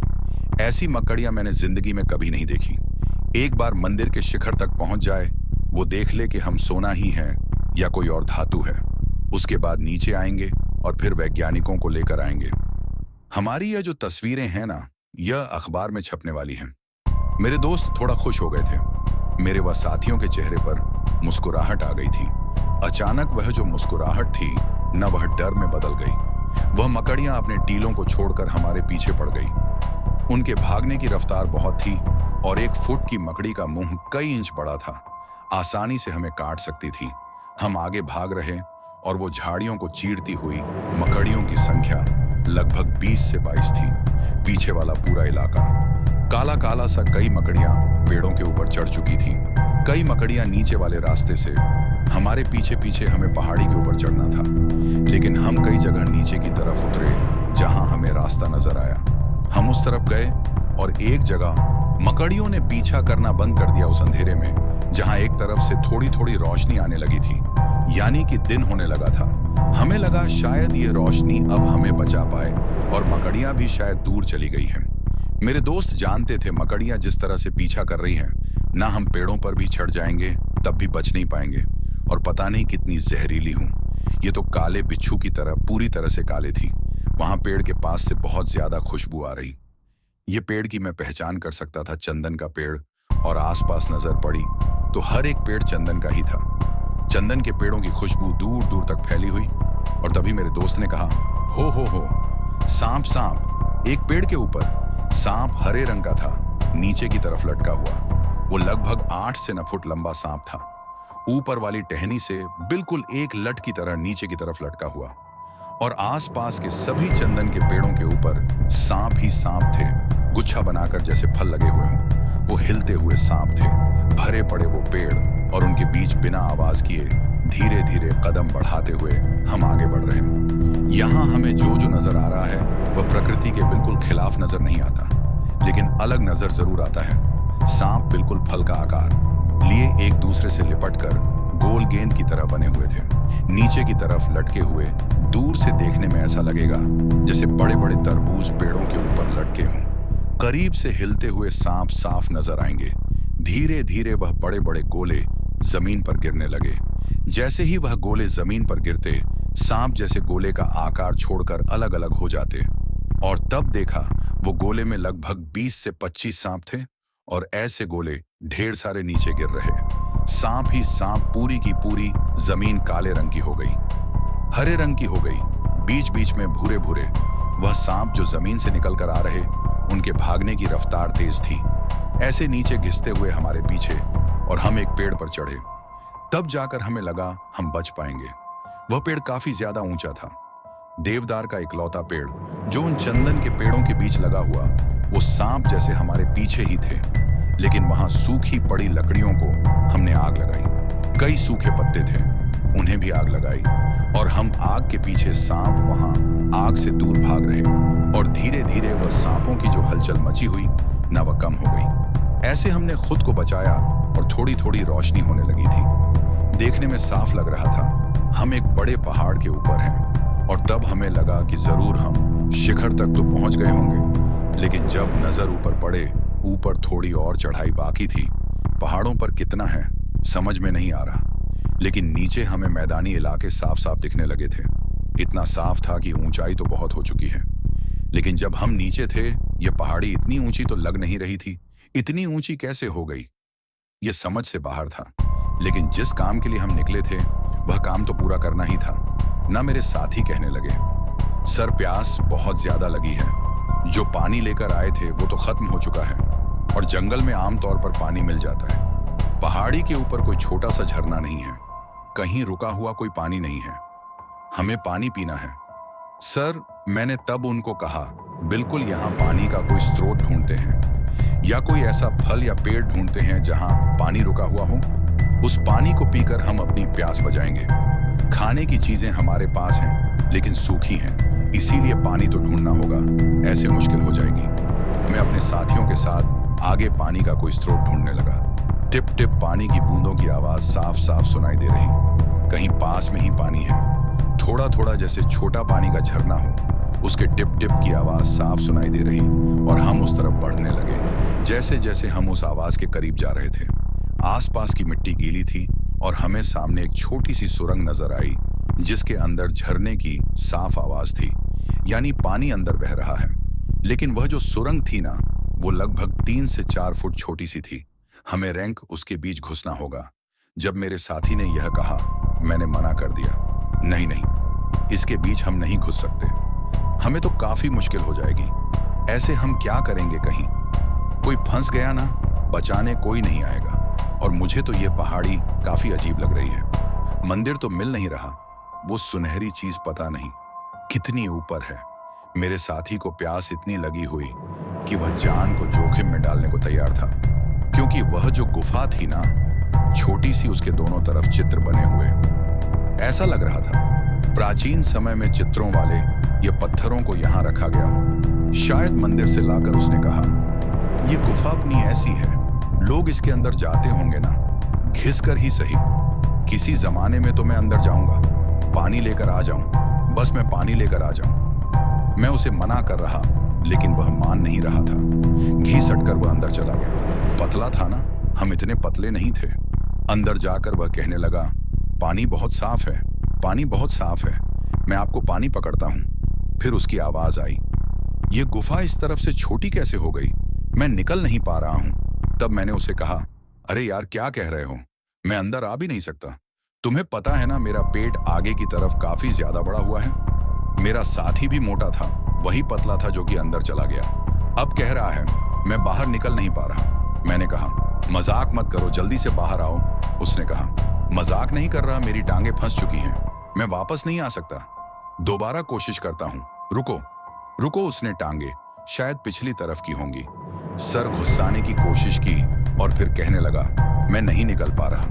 ऐसी मकड़ियां मैंने जिंदगी में कभी नहीं देखी। एक बार मंदिर के शिखर तक पहुंच जाए, वो देख ले कि हम सोना ही हैं या कोई और धातु है। उसके बाद नीचे आएंगे और फिर वैज्ञानिकों को लेकर आएंगे। हमारी यह जो तस्वीरें हैं ना, यह अखबार में छपने वाली हैं। मेरे दोस्त थोड़ा खुश हो गए थे। मेरे व साथियों के चेहरे पर मुस्कुराहट आ गई थी। अचानक वह जो मुस्कुराहट थी न, वह डर में बदल गई। वह मकड़ियां अपने टीलों को छोड़कर हमारे पीछे पड़ गई। उनके भागने की रफ्तार बहुत थी और 1 फुट की मकड़ी का मुंह कई इंच बड़ा था, आसानी से हमें काट सकती थी। हम आगे भाग रहे और वो झाड़ियों को चीरती हुई मकड़ियों की संख्या लगभग 20 से 22 थी। पीछे वाला पूरा इलाका काला काला सा, कई मकड़ियां पेड़ों के ऊपर चढ़ चुकी थीं। कई मकड़ियां नीचे वाले रास्ते से हमारे पीछे पीछे हमें पहाड़ी के ऊपर चढ़ना था, लेकिन हम कई जगह नीचे की तरफ उतरे जहां हमें रास्ता नजर आया। हम उस तरफ गए और एक जगह मकड़ियों ने पीछा करना बंद कर दिया। उस अंधेरे में जहां एक तरफ से थोड़ी थोड़ी रोशनी आने लगी थी, यानी कि दिन होने लगा था। हमें लगा शायद ये रोशनी अब हमें बचा पाए और मकड़ियां भी शायद दूर चली गई हैं। मेरे दोस्त जानते थे मकड़ियां जिस तरह से पीछा कर रही हैं, ना हम पेड़ों पर भी चढ़ जाएंगे तब भी बच नहीं पाएंगे। और पता नहीं कितनी जहरीली हूं। ये तो काले बिच्छू की तरह पूरी तरह से काले थी। वहां पेड़ के पास से बहुत ज्यादा खुशबू आ रही। ये पेड़ की मैं पहचान कर सकता था, चंदन का पेड़। और आसपास नजर पड़ी तो हर एक पेड़ चंदन का ही था। चंदन के पेड़ों की खुशबू दूर दूर तक फैली हुई। और तभी मेरे दोस्त ने कहा, हो, सांप सांप। एक पेड़ के ऊपर सांप हरे रंग का था, नीचे की तरफ लटका हुआ। वो लगभग 8 से 9 फुट लंबा सांप था। ऊपर वाली टहनी से बिल्कुल एक लट की तरह नीचे की तरफ लटका हुआ। और आसपास के सभी चंदन के पेड़ों के ऊपर सांप ही सांप थे, गुच्छा बनाकर जैसे फल लगे हुए हों। वो हिलते हुए सांप थे। भरे पड़े वो पेड़ और उनके बीच बिना आवाज किए धीरे धीरे कदम बढ़ाते हुए हम आगे बढ़ रहे हैं। यहाँ हमें जो जो नजर आ रहा है वह प्रकृति के बिल्कुल खिलाफ नजर नहीं आता, लेकिन अलग नजर जरूर आता है। सांप बिल्कुल फल का आकार लिए एक दूसरे से लिपटकर गोल गेंद की तरह बने हुए थे। नीचे की तरफ लटके हुए दूर से देखने में ऐसा लगेगा जैसे बड़े बड़े तरबूज पेड़ों के ऊपर लटके हों। करीब से हिलते हुए सांप साफ नजर आएंगे। धीरे धीरे वह बड़े बड़े गोले जमीन पर गिरने लगे। जैसे ही वह गोले जमीन पर गिरते, सांप जैसे गोले का आकार छोड़कर अलग अलग हो जाते। और तब देखा वो गोले में लगभग 20 से 25 सांप थे और ऐसे गोले ढेर सारे नीचे गिर रहे। सांप ही सांप पूरी की पूरी जमीन काले रंग की हो गई, हरे रंग की हो गई, बीच बीच में भूरे भूरे। वह सांप जो जमीन से निकल कर आ रहे, उनके भागने की रफ्तार तेज थी, ऐसे नीचे घिसते हुए हमारे पीछे। और हम एक पेड़ पर चढ़े। तब जाकर हमें लगा हम बच पाएंगे। वह पेड़ काफी ज्यादा ऊंचा था, देवदार का इकलौता पेड़ जो उन चंदन के पेड़ों के बीच लगा हुआ। वो सांप जैसे हमारे पीछे ही थे, लेकिन वहां सूखी पड़ी लकड़ियों को हमने आग लगाई। कई सूखे पत्ते थे, उन्हें भी आग लगाई। और हम आग के पीछे, सांप वहां आग से दूर भाग रहे। और धीरे धीरे वह सांपों की जो हलचल मची हुई ना, वह कम हो गई। ऐसे हमने खुद को बचाया और थोड़ी थोड़ी रोशनी होने लगी थी। देखने में साफ लग रहा था हम एक बड़े पहाड़ के ऊपर हैं। और तब हमें लगा कि जरूर हम शिखर तक तो पहुंच गए होंगे, लेकिन जब नजर ऊपर पड़े, ऊपर थोड़ी और चढ़ाई बाकी थी। पहाड़ों पर कितना है समझ में नहीं आ रहा, लेकिन नीचे हमें मैदानी इलाके साफ साफ दिखने लगे थे। इतना साफ था कि ऊंचाई तो बहुत हो चुकी है, लेकिन जब हम नीचे थे यह पहाड़ी इतनी ऊंची तो लग नहीं रही थी। इतनी ऊंची कैसे हो गई, यह समझ से बाहर था। लेकिन जिस काम के लिए हम निकले थे वह काम तो पूरा करना ही था ना। मेरे साथी कहने लगे, सर प्यास बहुत ज्यादा लगी है। जो पानी लेकर आए थे वो तो खत्म हो चुका है, और जंगल में आमतौर पर पानी मिल जाता है। पहाड़ी के ऊपर कोई छोटा सा झरना नहीं है, कहीं रुका हुआ कोई पानी नहीं है। हमें पानी पीना है। सर, मैंने तब उनको कहा, बिल्कुल यहाँ पानी का कोई स्रोत ढूंढते हैं, या कोई ऐसा फल या पेड़ ढूंढते हैं जहाँ पानी रुका हुआ हो। उस पानी को पीकर हम अपनी प्यास बुझाएंगे। खाने की चीजें हमारे पास हैं, लेकिन सूखी हैं, इसीलिए पानी तो ढूंढना होगा, ऐसे मुश्किल हो जाएगी। मैं अपने साथियों के साथ आगे पानी का कोई स्रोत ढूंढने लगा। टिप टिप पानी की बूंदों की आवाज साफ साफ सुनाई दे रही। कहीं पास में ही पानी है, थोड़ा थोड़ा जैसे छोटा पानी का झरना हो। उसके टिप टिप की आवाज साफ सुनाई दे रही और हम उस तरफ बढ़ने लगे। जैसे जैसे हम उस आवाज के करीब जा रहे थे, आसपास की मिट्टी गीली थी और हमें सामने एक छोटी सी सुरंग नजर आई, जिसके अंदर झरने की साफ आवाज थी, यानी पानी अंदर बह रहा है। लेकिन वह जो सुरंग थी ना, वो लगभग 3 से 4 फुट छोटी सी थी। हमें रैंक उसके बीच घुसना होगा। जब मेरे साथी ने यह कहा, मैंने मना कर दिया, नहीं नहीं, इसके बीच हम नहीं घुस सकते। हमें तो काफी मुश्किल हो जाएगी। ऐसे हम क्या करेंगे, कहीं कोई फंस गया ना, बचाने कोई नहीं आएगा। और मुझे तो यह पहाड़ी काफी अजीब लग रही है। मंदिर तो मिल नहीं रहा, वो सुनहरी चीज पता नहीं कितनी ऊपर है। मेरे साथी को प्यास इतनी लगी हुई कि वह जान को जोखिम में डालने को तैयार था, क्योंकि वह जो गुफा थी ना, छोटी सी, उसके दोनों तरफ चित्र बने हुए। ऐसा लग रहा था प्राचीन समय में चित्रों वाले ये पत्थरों को यहाँ रखा गया हो, शायद मंदिर से लाकर। उसने कहा, ये गुफा अपनी ऐसी है, लोग इसके अंदर जाते होंगे ना, घिस कर ही सही, किसी जमाने में तो मैं अंदर जाऊंगा, पानी लेकर आ जाऊं, बस मैं पानी लेकर आ जाऊं। मैं उसे मना कर रहा, लेकिन वह मान नहीं रहा था। घी सटकर वह अंदर चला गया। पतला था ना, हम इतने पतले नहीं थे। अंदर जाकर वह कहने लगा, पानी बहुत साफ है, पानी बहुत साफ है, मैं आपको पानी पकड़ता हूं। फिर उसकी आवाज आई, ये गुफा इस तरफ से छोटी कैसे हो गई, मैं निकल नहीं पा रहा हूं। तब मैंने उसे कहा, अरे यार क्या कह रहे हो, मैं अंदर आ भी नहीं सकता। तुम्हें पता है ना, मेरा पेट आगे की तरफ काफी ज्यादा बड़ा हुआ है। मेरा साथी भी मोटा था, वही पतला था जो कि अंदर चला गया। अब कह रहा है मैं बाहर निकल नहीं पा रहा। मैंने कहा, मजाक मत करो, जल्दी से बाहर आओ। उसने कहा, मजाक नहीं कर रहा, मेरी टांगे फंस चुकी हैं, मैं वापस नहीं आ सकता। दोबारा कोशिश करता हूं, रुको रुको। उसने टांगे शायद पिछली तरफ की होंगी, सर घुसाने की कोशिश की और फिर कहने लगा, मैं नहीं निकल पा रहा।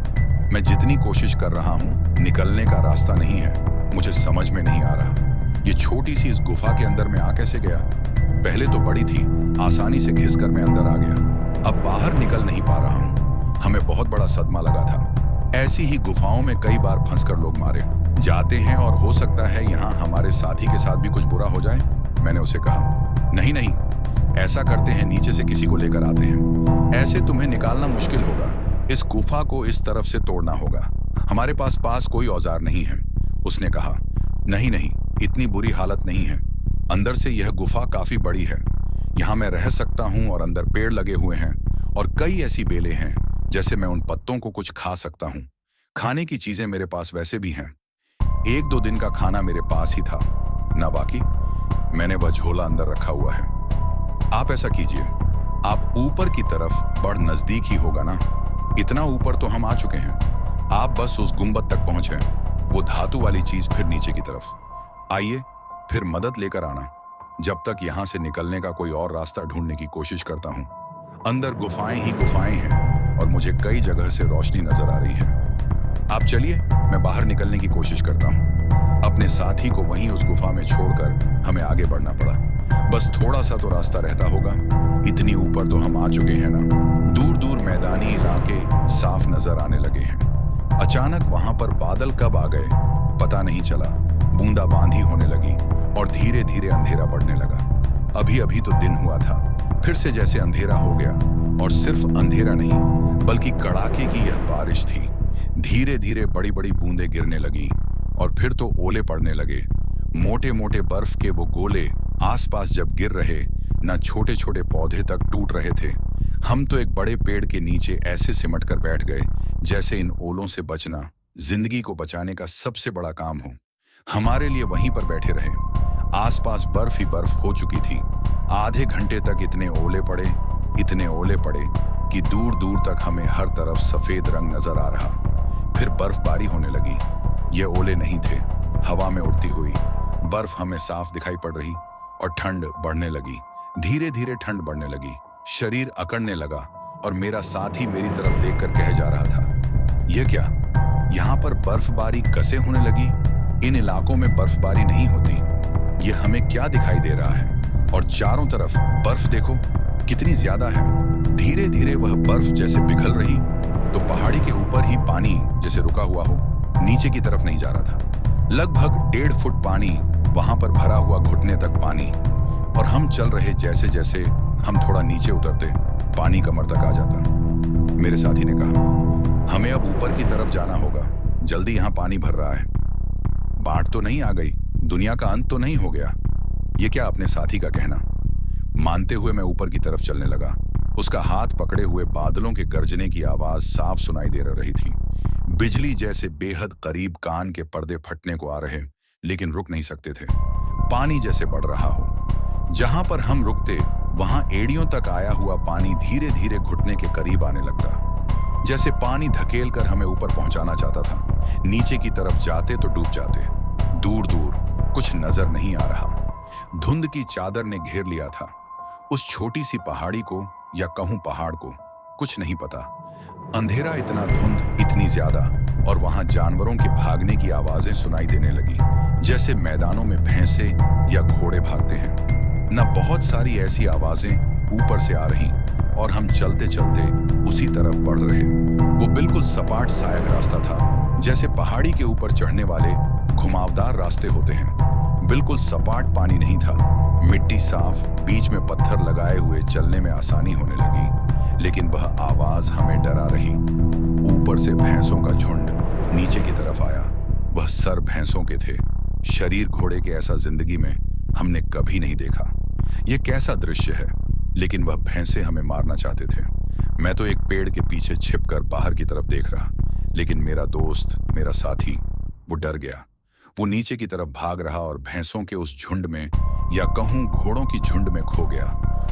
मैं जितनी कोशिश कर रहा हूं, निकलने का रास्ता नहीं है, मुझे समझ में नहीं आ रहा। ये छोटी सी इस गुफा के अंदर मैं आ कैसे गया? पहले तो बड़ी थी, आसानी से घिसकर मैं अंदर आ गया, अब बाहर निकल नहीं पा रहा हूं। हमें बहुत बड़ा सदमा लगा था। ऐसी ही गुफाओं में कई बार फंसकर लोग मारे जाते हैं और हो सकता है यहाँ हमारे साथी के साथ भी कुछ बुरा हो जाए। मैंने उसे कहा, नहीं नहीं, ऐसा करते हैं, नीचे से किसी को लेकर आते हैं, ऐसे तुम्हें निकालना मुश्किल होगा। इस गुफा को इस तरफ से तोड़ना होगा, हमारे पास कोई औजार नहीं है। उसने कहा, नहीं नहीं, इतनी बुरी हालत नहीं है, अंदर से यह गुफा काफी बड़ी है, यहाँ मैं रह सकता हूँ और अंदर पेड़ लगे हुए हैं और कई ऐसी बेलें हैं, जैसे मैं उन पत्तों को कुछ खा सकता हूँ। खाने की चीजें मेरे पास वैसे भी हैं, 1-2 दिन का खाना मेरे पास ही था ना, बाकी मैंने वह झोला अंदर रखा हुआ है। आप ऐसा कीजिए, आप ऊपर की तरफ बढ़, नजदीक ही होगा ना, इतना ऊपर तो हम आ चुके हैं, आप बस उस गुंबद तक पहुंचे, वो धातु वाली चीज फिर नीचे की तरफ। आइए, फिर मदद लेकर आना, जब तक यहां से निकलने का कोई और रास्ता ढूंढने की कोशिश करता हूं। अंदर गुफाएं ही गुफाएं हैं और मुझे कई जगह से रोशनी नजर आ रही है। आप चलिए, मैं बाहर निकलने की कोशिश करता हूं। अपने साथी को वहीं उस गुफा में छोड़कर हमें आगे बढ़ना पड़ा। बस थोड़ा सा तो रास्ता रहता होगा, इतनी ऊपर तो हम आ चुके हैं ना। दूर दूर मैदानी इलाके साफ नजर आने लगे हैं। अचानक वहां पर बादल कब आ गए पता नहीं चला, बूंदाबांदी होने लगी और धीरे धीरे अंधेरा बढ़ने लगा। अभी अभी तो दिन हुआ था, फिर से जैसे अंधेरा हो गया, और सिर्फ अंधेरा नहीं बल्कि कड़ाके की यह बारिश थी। धीरे धीरे बड़ी बड़ी बूंदें गिरने लगी और फिर तो ओले पड़ने लगे। मोटे मोटे बर्फ के वो गोले आसपास जब गिर रहे, न छोटे छोटे पौधे तक टूट रहे थे। हम तो एक बड़े पेड़ के नीचे ऐसे सिमट कर बैठ गए जैसे इन ओलों से बचना जिंदगी को बचाने का सबसे बड़ा काम हो। हमारे लिए वहीं पर बैठे रहे। आसपास बर्फ ही बर्फ हो चुकी थी। आधे घंटे तक इतने ओले पड़े कि दूर दूर तक हमें हर तरफ सफेद रंग नजर आ रहा। फिर बर्फबारी होने लगी। ये ओले नहीं थे, हवा में उड़ती हुई बर्फ हमें साफ दिखाई पड़ रही और ठंड बढ़ने लगी। धीरे धीरे ठंड बढ़ने लगी, शरीर अकड़ने लगा और मेरा साथी मेरी तरफ देखकर कह जा रहा था, यह क्या, यहाँ पर बर्फबारी कैसे होने लगी? इन इलाकों में बर्फबारी नहीं होती। ये हमें क्या दिखाई दे रहा है? और चारों तरफ बर्फ देखो कितनी ज्यादा है। धीरे धीरे वह बर्फ जैसे पिघल रही तो पहाड़ी के ऊपर ही पानी जैसे रुका हुआ हो, नीचे की तरफ नहीं जा रहा था। लगभग 1.5 फुट पानी वहां पर भरा हुआ, घुटने तक पानी, और हम चल रहे जैसे जैसे हम थोड़ा नीचे उतरते पानी कमर तक आ जाता। मेरे साथी ने कहा, हमें अब ऊपर की तरफ जाना होगा, जल्दी यहाँ पानी भर रहा है। बाढ़ तो नहीं आ गई, दुनिया का अंत तो नहीं हो गया? ये क्या अपने साथी का कहना। मानते हुए मैं ऊपर की तरफ चलने लगा। उसका हाथ पकड़े हुए बादलों के गरजने की आवाज साफ सुनाई दे रही थी। बिजली जैसे बेहद करीब कान के पर्दे फटने को आ रहे, लेकिन रुक नहीं सकते थे। पानी जैसे बढ़ रहा हो। जहां पर हम रुकते वहां एड़ियों तक आया हुआ पानी धीरे धीरे घुटने के करीब आने लगता, जैसे पानी धकेल कर हमें ऊपर पहुंचाना चाहता था। नीचे की तरफ जाते तो डूब जाते। दूर दूर कुछ नजर नहीं आ रहा। धुंध की चादर ने घेर लिया था उस छोटी सी पहाड़ी को, या कहूं पहाड़ को, कुछ नहीं पता। अंधेरा इतना, धुंध इतनी ज्यादा, और वहां जानवरों के भागने की आवाजें सुनाई देने लगी, जैसे मैदानों में भैंसे या घोड़े भागते हैं। न बहुत सारी ऐसी आवाजें ऊपर से आ रही, और हम चलते चलते उसी तरफ बढ़ रहे। वो बिल्कुल सपाट सहायक रास्ता था जैसे पहाड़ी के ऊपर चढ़ने वाले घुमावदार रास्ते होते हैं। बिल्कुल सपाट पानी नहीं था, मिट्टी साफ, बीच में पत्थर लगाए हुए चलने में आसानी होने लगी। लेकिन वह आवाज हमें डरा रही। ऊपर से भैंसों का झुंड नीचे की तरफ आया। वह सर भैंसों के थे, शरीर घोड़े के। ऐसा जिंदगी में हमने कभी नहीं देखा। यह कैसा दृश्य है, लेकिन वह भैंसे हमें मारना चाहते थे। मैं तो एक पेड़ के पीछे छिपकर बाहर की तरफ देख रहा, लेकिन मेरा दोस्त, मेरा साथी, वो डर गया। वो नीचे की तरफ भाग रहा और भैंसों के उस झुंड में, या कहूं घोड़ों की झुंड में, खो गया।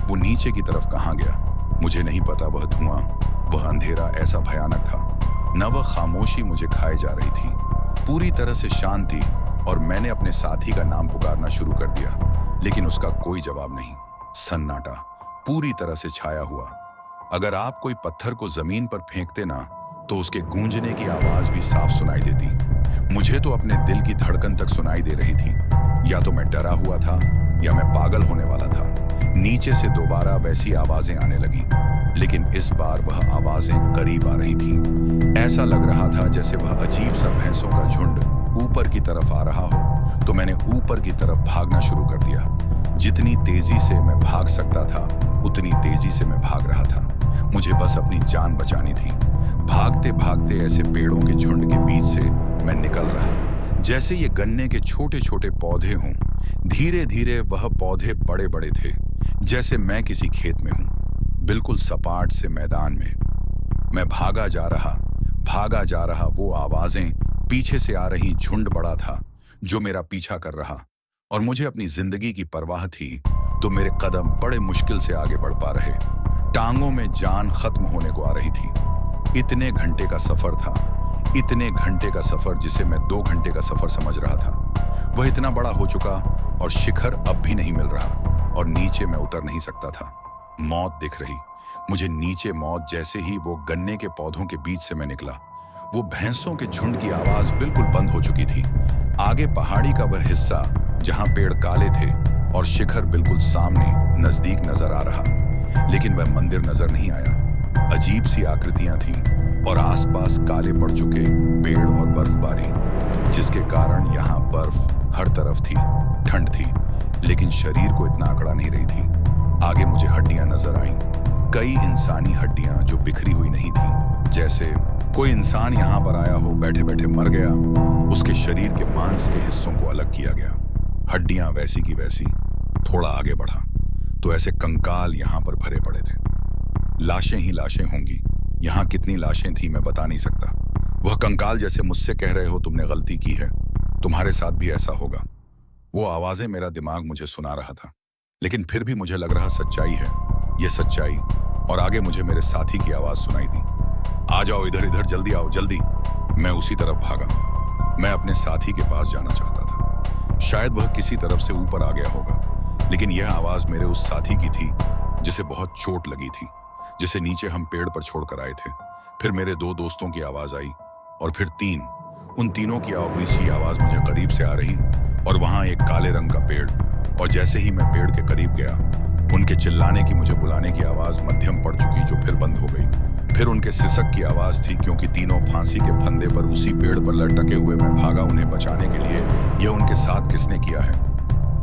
वो नीचे की तरफ कहां गया मुझे नहीं पता। वह धुआं, वह अंधेरा ऐसा भयानक था। न वह खामोशी मुझे खाए जा रही थी, पूरी तरह से शांति। और मैंने अपने साथी का नाम पुकारना शुरू कर दिया, लेकिन उसका कोई जवाब नहीं। सन्नाटा पूरी तरह से छाया हुआ। अगर आप कोई पत्थर को जमीन पर फेंकते ना, तो उसके गूंजने की आवाज भी साफ सुनाई देती। मुझे तो अपने दिल की धड़कन तक सुनाई दे रही थी। या तो मैं डरा हुआ था, या मैं पागल होने वाला था। नीचे से दोबारा वैसी आवाजें आने लगी, लेकिन इस बार वह आवाजें करीब आ रही थीं। ऐसा लग रहा था जैसे वह अजीब सा भैंसों का झुंड ऊपर की तरफ आ रहा हो। तो मैंने ऊपर की तरफ भागना शुरू कर दिया। जितनी तेजी से मैं भाग सकता था, उतनी तेजी से मैं भाग रहा था। मुझे बस अपनी जान बचानी थी। भागते भागते ऐसे पेड़ों के झुंड के बीच से मैं निकल रहा, जैसे ये गन्ने के छोटे छोटे पौधे हों। धीरे धीरे वह पौधे बड़े बड़े थे, जैसे मैं किसी खेत में हूं, बिल्कुल सपाट से मैदान में। मैं भागा जा रहा। वो आवाजें पीछे से आ रही, झुंड बड़ा था जो मेरा पीछा कर रहा। और मुझे अपनी जिंदगी की परवाह थी, तो मेरे कदम बड़े मुश्किल से आगे बढ़ पा रहे। टांगों में जान खत्म होने को आ रही थी। इतने घंटे का सफर था, इतने घंटे का सफर जिसे मैं 2 घंटे का सफर समझ रहा था। वह इतना बड़ा हो चुका, और शिखर अब भी नहीं मिल रहा, और नीचे मैं उतर नहीं सकता था। मौत दिख रही मुझे नीचे, मौत। जैसे ही वो गन्ने के पौधों के बीच से मैं निकला, वो भैंसों के झुंड की आवाज बिल्कुल बंद हो चुकी थी। आगे पहाड़ी का वह हिस्सा जहां पेड़ काले थे और शिखर बिल्कुल सामने नजदीक नजर आ रहा, लेकिन वह मंदिर नजर नहीं आया। अजीब सी आकृतियां थीं और आसपास काले पड़ चुके पेड़ और बर्फबारी, जिसके कारण यहाँ बर्फ हर तरफ थी। ठंड थी, लेकिन शरीर को इतना अकड़ा नहीं रही थी। आगे मुझे हड्डियां नजर आईं, कई इंसानी हड्डियां जो बिखरी हुई नहीं थी। जैसे कोई इंसान यहाँ पर आया हो, बैठे बैठे मर गया, उसके शरीर के मांस के हिस्सों को अलग किया गया। हड्डियां वैसी की वैसी। थोड़ा आगे बढ़ा तो ऐसे कंकाल यहाँ पर भरे पड़े थे। लाशें ही लाशें होंगी। यहाँ कितनी लाशें थी मैं बता नहीं सकता। वह कंकाल जैसे मुझसे कह रहे हो, तुमने गलती की है, तुम्हारे साथ भी ऐसा होगा। वो आवाजें मेरा दिमाग मुझे सुना रहा था, लेकिन फिर भी मुझे लग रहा सच्चाई है, ये सच्चाई। और आगे मुझे मेरे साथी की आवाज सुनाई दी, आ जाओ इधर, इधर जल्दी आओ, जल्दी। मैं उसी तरफ भागा। मैं अपने साथी के पास जाना चाहता था। शायद वह किसी तरफ से ऊपर आ गया होगा, लेकिन यह आवाज मेरे उस साथी की थी जिसे बहुत चोट लगी थी, जिसे नीचे हम पेड़ पर छोड़कर आए थे। फिर मेरे 2 दोस्तों की आवाज आई, और फिर 3। उन तीनों की ऊंची आवाज मुझे करीब से आ रही, और वहां एक काले रंग का पेड़। और जैसे ही मैं पेड़ के करीब गया, उनके चिल्लाने की, मुझे बुलाने की आवाज मध्यम पड़ चुकी, जो फिर बंद हो गई। फिर उनके सिसक की आवाज थी, क्योंकि तीनों फांसी के फंदे पर उसी पेड़ पर लटके हुए मैं भागा उन्हें बचाने के लिए। यह उनके साथ किसने किया है?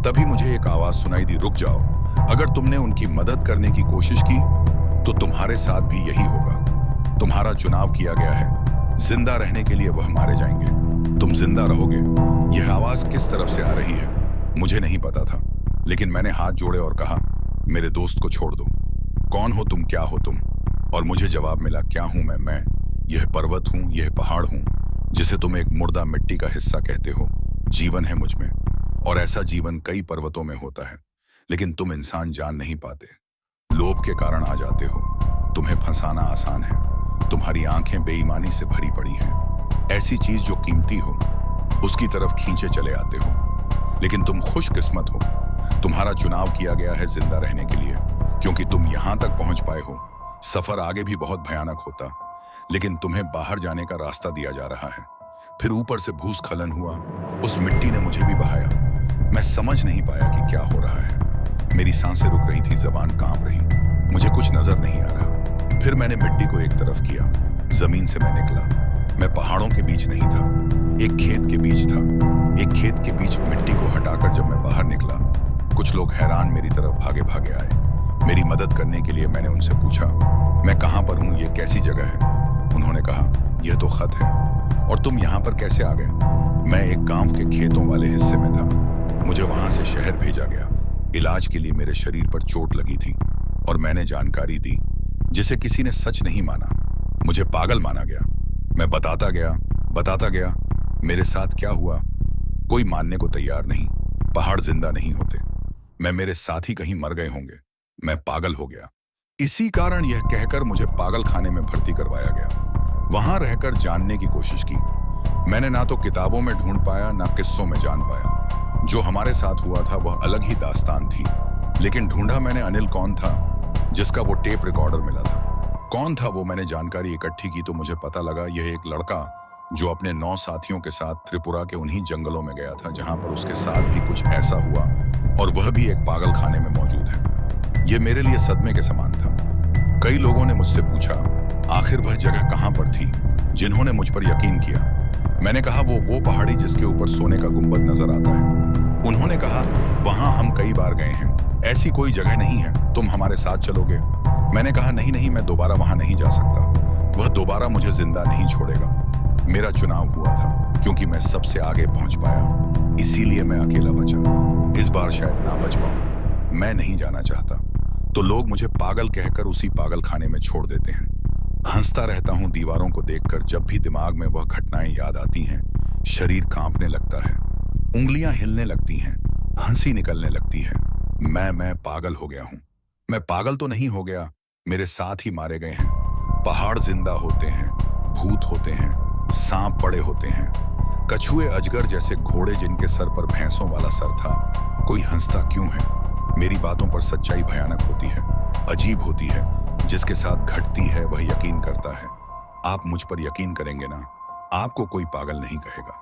तभी मुझे एक आवाज सुनाई दी, रुक जाओ। अगर तुमने उनकी मदद करने की कोशिश की, तो तुम्हारे साथ भी यही होगा। तुम्हारा चुनाव किया गया है, जिंदा रहने के लिए वह मारे जाएंगे, तुम जिंदा रहोगे। यह आवाज किस तरफ से आ रही है मुझे नहीं पता था, लेकिन मैंने हाथ जोड़े और कहा, मेरे दोस्त को छोड़ दो। कौन हो तुम, क्या हो तुम? और मुझे जवाब मिला, क्या हूं मैं यह पर्वत हूं, यह पहाड़ हूं, जिसे तुम एक मुर्दा मिट्टी का हिस्सा कहते हो। जीवन है मुझ में, और ऐसा जीवन कई पर्वतों में होता है, लेकिन तुम इंसान जान नहीं पाते। लोभ के कारण आ जाते हो। तुम्हें फंसाना आसान है। तुम्हारी आंखें बेईमानी से भरी पड़ी हैं। ऐसी चीज जो कीमती हो, उसकी तरफ खींचे चले आते हो। लेकिन तुम खुशकिस्मत हो, तुम्हारा चुनाव किया गया है जिंदा रहने के लिए, क्योंकि तुम यहां तक पहुंच पाए हो। सफर आगे भी बहुत भयानक होता, लेकिन तुम्हें बाहर जाने का रास्ता दिया जा रहा है। फिर ऊपर से भूस्खलन हुआ, उस मिट्टी ने मुझे भी बहाया। मैं समझ नहीं पाया कि क्या हो रहा है। मेरी सांसें रुक रही थी, जबान कांप रही, मुझे कुछ नजर नहीं आ रहा। फिर मैंने मिट्टी को एक तरफ किया, जमीन से मैं निकला। मैं पहाड़ों के बीच नहीं था, एक खेत के बीच था। एक खेत के बीच मिट्टी को हटाकर जब मैं बाहर निकला, कुछ लोग हैरान मेरी तरफ भागे भागे आए। मेरी मदद करने के लिए मैंने उनसे पूछा, मैं कहाँ पर हूँ, ये कैसी जगह है? उन्होंने कहा, यह तो खत है। और तुम यहाँ पर कैसे आ गए? मैं एक गांव के खेतों वाले हिस्से में था। मुझे वहां से शहर भेजा गया। इलाज के लिए मेरे शरीर पर चोट लगी थी और मैंने जानकारी दी जिसे किसी ने सच नहीं माना। मुझे पागल माना गया। मैं बताता गया मेरे साथ क्या हुआ। कोई मानने को तैयार नहीं। पहाड़ जिंदा नहीं होते। मैं मेरे साथी कहीं मर गए होंगे। मैं पागल हो गया। इसी कारण यह कहकर मुझे पागल खाने में भर्ती करवाया गया। वहां रहकर जानने की कोशिश की। मैंने ना तो किताबों में ढूंढ पाया, ना किस्सों में जान पाया। जो हमारे साथ हुआ था वह अलग ही दास्तान थी। लेकिन ढूंढा मैंने अनिल कौन था जिसका वो टेप रिकॉर्डर मिला था। कौन था वो? मैंने जानकारी इकट्ठी की तो मुझे पता लगा यह एक लड़का जो अपने 9 साथियों के साथ त्रिपुरा के उन्हीं जंगलों में गया था जहां पर उसके साथ भी कुछ ऐसा हुआ, और वह भी एक पागल खाने में मौजूद है। यह मेरे लिए सदमे के समान था। कई लोगों ने मुझसे पूछा, आखिर वह जगह कहां पर थी? जिन्होंने मुझ पर यकीन किया। मैंने कहा, वो पहाड़ी जिसके ऊपर सोने का गुंबद नजर आता है। उन्होंने कहा, वहां हम कई बार गए हैं, ऐसी कोई जगह नहीं है, तुम हमारे साथ चलोगे? मैंने कहा, नहीं, मैं दोबारा वहां नहीं जा सकता। वह दोबारा मुझे जिंदा नहीं छोड़ेगा। मेरा चुनाव हुआ था क्योंकि मैं सबसे आगे पहुंच पाया, इसीलिए मैं अकेला बचा। इस बार शायद ना बच पाऊं। मैं नहीं जाना चाहता तो लोग मुझे पागल कहकर उसी पागल खाने में छोड़ देते हैं। हंसता रहता हूं दीवारों को देखकर। जब भी दिमाग में वह घटनाएं याद आती हैं, शरीर कांपने लगता है, उंगलियां हिलने लगती हैं, हंसी निकलने लगती है। मैं पागल हो गया हूं। मैं पागल तो नहीं हो गया, मेरे साथ ही मारे गए हैं। पहाड़ जिंदा होते हैं, भूत होते हैं, सांप बड़े होते हैं, कछुए अजगर जैसे घोड़े जिनके सर पर भैंसों वाला सर था। कोई हंसता क्यों है? मेरी बातों पर सच्चाई भयानक होती है, अजीब होती है। जिसके साथ घटती है वह यकीन करता है। आप मुझ पर यकीन करेंगे ना? आपको कोई पागल नहीं कहेगा।